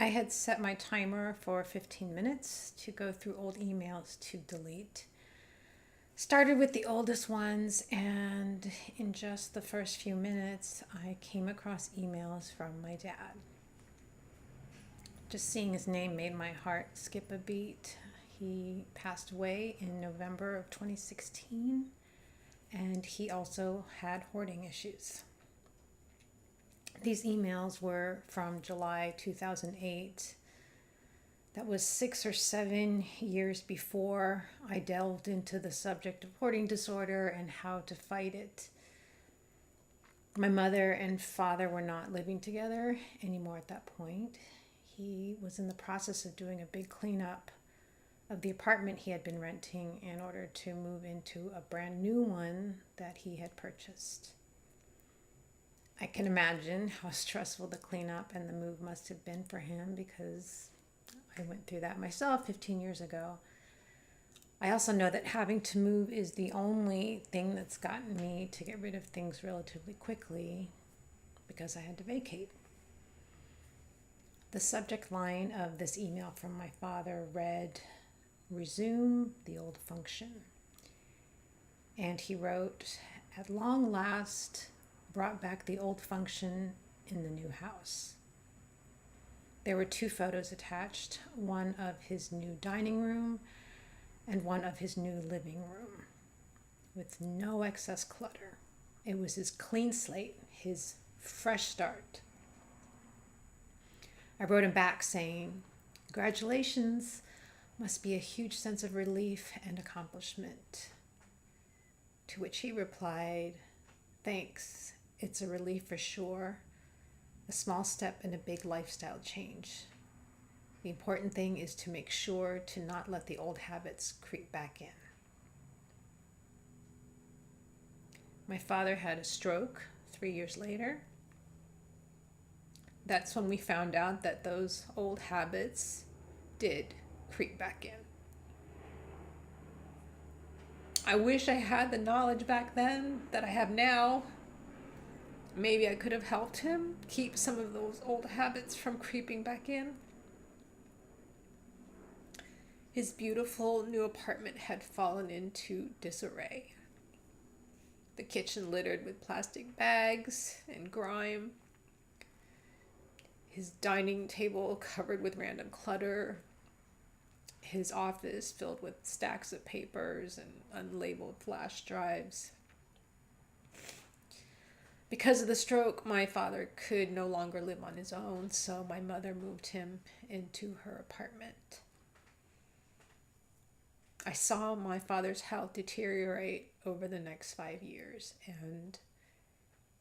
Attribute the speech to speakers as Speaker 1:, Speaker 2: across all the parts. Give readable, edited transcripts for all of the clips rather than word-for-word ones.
Speaker 1: I had set my timer for 15 minutes to go through old emails to delete. Started with the oldest ones, and in just the first few minutes, I came across emails from my dad. Just seeing his name made my heart skip a beat. He passed away in November of 2016, and he also had hoarding issues. These emails were from July 2008. That was 6 or 7 years before I delved into the subject of hoarding disorder and how to fight it. My mother and father were not living together anymore at that point. He was in the process of doing a big cleanup of the apartment he had been renting in order to move into a brand new one that he had purchased. I can imagine how stressful the cleanup and the move must have been for him, because I went through that myself 15 years ago. I also know that having to move is the only thing that's gotten me to get rid of things relatively quickly, because I had to vacate. The subject line of this email from my father read, "Resume the old function." And he wrote, "At long last, brought back the old function in the new house." There were 2 photos attached, one of his new dining room and one of his new living room, with no excess clutter. It was his clean slate, his fresh start. I wrote him back saying, "Congratulations, must be a huge sense of relief and accomplishment." To which he replied, "Thanks, it's a relief for sure. A small step in a big lifestyle change. The important thing is to make sure to not let the old habits creep back in." My father had a stroke 3 years later. That's when we found out that those old habits did creep back in. I wish I had the knowledge back then that I have now. Maybe I could have helped him keep some of those old habits from creeping back in. His beautiful new apartment had fallen into disarray. The kitchen littered with plastic bags and grime. His dining table covered with random clutter. His office filled with stacks of papers and unlabeled flash drives. Because of the stroke, my father could no longer live on his own, so my mother moved him into her apartment. I saw my father's health deteriorate over the next 5 years, and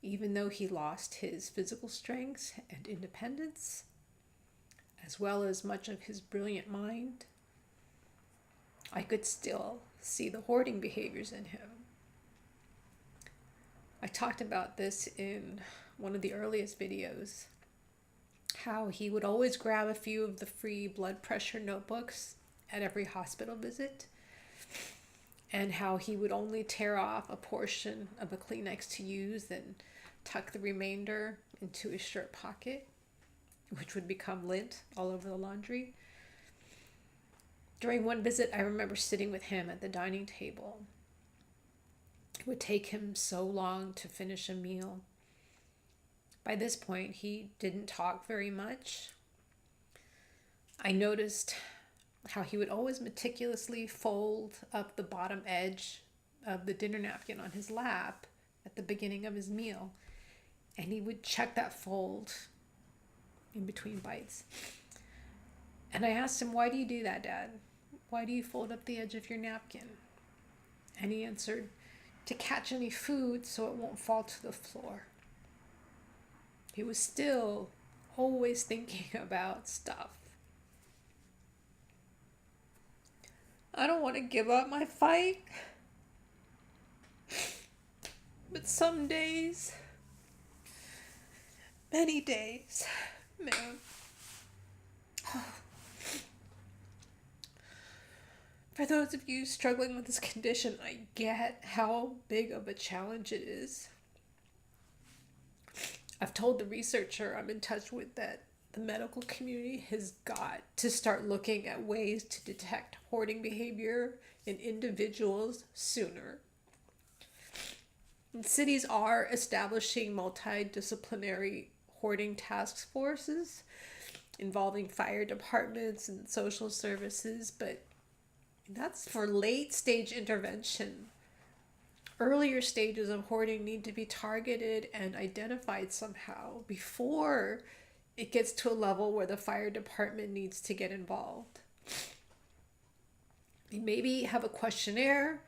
Speaker 1: even though he lost his physical strength and independence, as well as much of his brilliant mind, I could still see the hoarding behaviors in him. I talked about this in one of the earliest videos, how he would always grab a few of the free blood pressure notebooks at every hospital visit, and how he would only tear off a portion of a Kleenex to use and tuck the remainder into his shirt pocket, which would become lint all over the laundry. During one visit, I remember sitting with him at the dining table. It would take him so long to finish a meal. By this point, he didn't talk very much. I noticed how he would always meticulously fold up the bottom edge of the dinner napkin on his lap at the beginning of his meal, and he would check that fold in between bites. And I asked him, "Why do you do that, Dad? Why do you fold up the edge of your napkin?" And he answered, "To catch any food so it won't fall to the floor." He was still always thinking about stuff. I don't want to give up my fight, but some days, many days, man. For those of you struggling with this condition, I get how big of a challenge it is. I've told the researcher I'm in touch with that The medical community has got to start looking at ways to detect hoarding behavior in individuals sooner. And cities are establishing multidisciplinary hoarding task forces involving fire departments and social services, but that's for late stage intervention. Earlier stages of hoarding need to be targeted and identified somehow before it gets to a level where the fire department needs to get involved. Maybe have a questionnaire,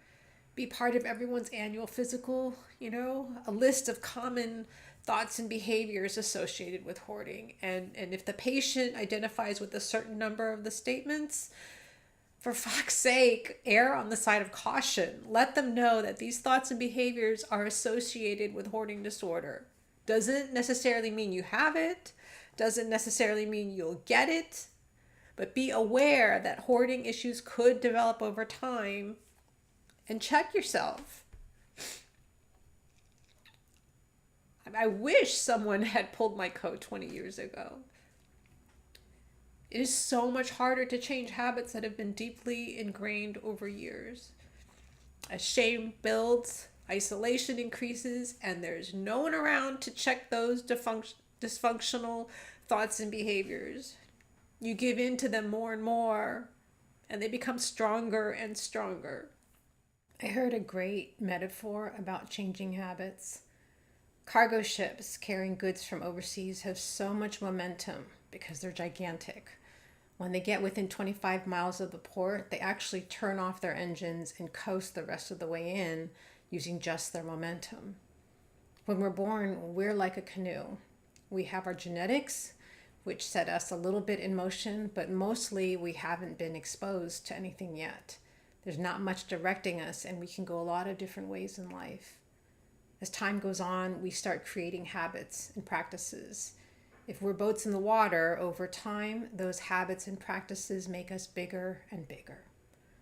Speaker 1: be part of everyone's annual physical, a list of common thoughts and behaviors associated with hoarding. And if the patient identifies with a certain number of the statements, for fuck's sake, err on the side of caution. Let them know that these thoughts and behaviors are associated with hoarding disorder. Doesn't necessarily mean you have it, doesn't necessarily mean you'll get it, but be aware that hoarding issues could develop over time, and check yourself. I wish someone had pulled my coat 20 years ago. It is so much harder to change habits that have been deeply ingrained over years. As shame builds, isolation increases, and there's no one around to check those dysfunctional thoughts and behaviors. You give in to them more and more, and they become stronger and stronger. I heard a great metaphor about changing habits. Cargo ships carrying goods from overseas have so much momentum because they're gigantic. When they get within 25 miles of the port, they actually turn off their engines and coast the rest of the way in using just their momentum. When we're born, we're like a canoe. We have our genetics, which set us a little bit in motion, but mostly we haven't been exposed to anything yet. There's not much directing us, and we can go a lot of different ways in life. As time goes on, we start creating habits and practices. If we're boats in the water, over time, those habits and practices make us bigger and bigger.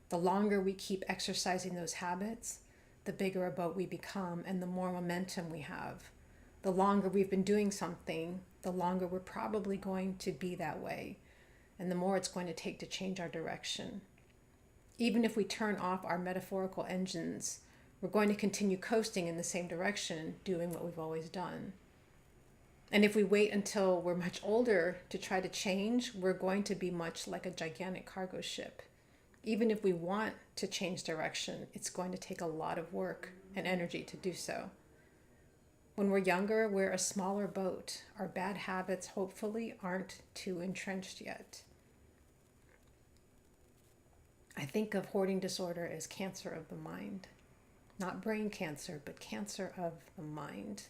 Speaker 1: The longer we keep exercising those habits, the bigger a boat we become and the more momentum we have. The longer we've been doing something, the longer we're probably going to be that way, and the more it's going to take to change our direction. Even if we turn off our metaphorical engines, we're going to continue coasting in the same direction, doing what we've always done. And if we wait until we're much older to try to change, we're going to be much like a gigantic cargo ship. Even if we want to change direction, it's going to take a lot of work and energy to do so. When we're younger, we're a smaller boat. Our bad habits hopefully aren't too entrenched yet. I think of hoarding disorder as cancer of the mind. Not brain cancer, but cancer of the mind.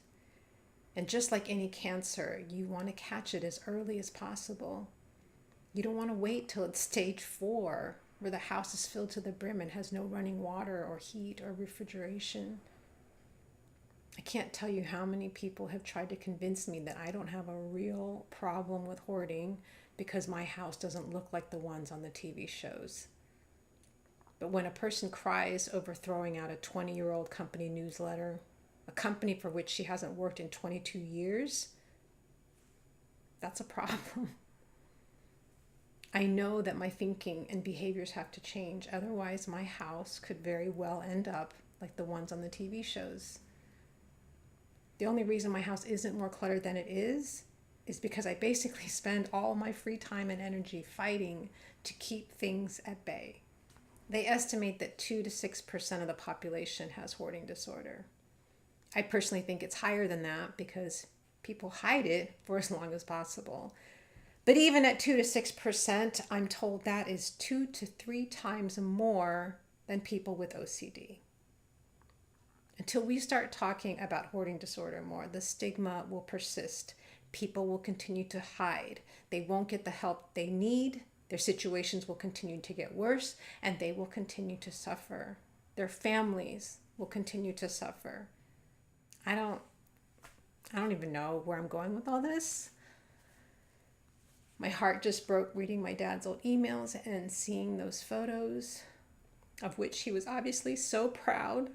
Speaker 1: And just like any cancer, you want to catch it as early as possible. You don't want to wait till it's stage 4, where the house is filled to the brim and has no running water or heat or refrigeration. I can't tell you how many people have tried to convince me that I don't have a real problem with hoarding because my house doesn't look like the ones on the TV shows. But when a person cries over throwing out a 20-year-old company newsletter, a company for which she hasn't worked in 22 years, that's a problem. I know that my thinking and behaviors have to change. Otherwise, my house could very well end up like the ones on the TV shows. The only reason my house isn't more cluttered than it is because I basically spend all my free time and energy fighting to keep things at bay. They estimate that 2 to 6% of the population has hoarding disorder. I personally think it's higher than that because people hide it for as long as possible. But even at 2 to 6%, I'm told that is 2 to 3 times more than people with OCD. Until we start talking about hoarding disorder more, the stigma will persist. People will continue to hide. They won't get the help they need. Their situations will continue to get worse, and they will continue to suffer. Their families will continue to suffer. I don't even know where I'm going with all this. My heart just broke reading my dad's old emails and seeing those photos, of which he was obviously so proud.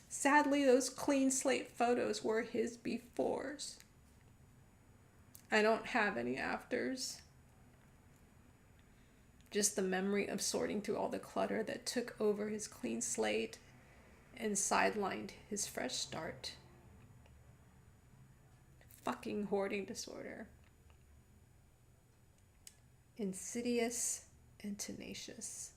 Speaker 1: Sadly, those clean slate photos were his befores.
Speaker 2: I don't have any afters. Just the memory of sorting through all the clutter that took over his clean slate and sidelined his fresh start. Fucking hoarding disorder. Insidious and tenacious.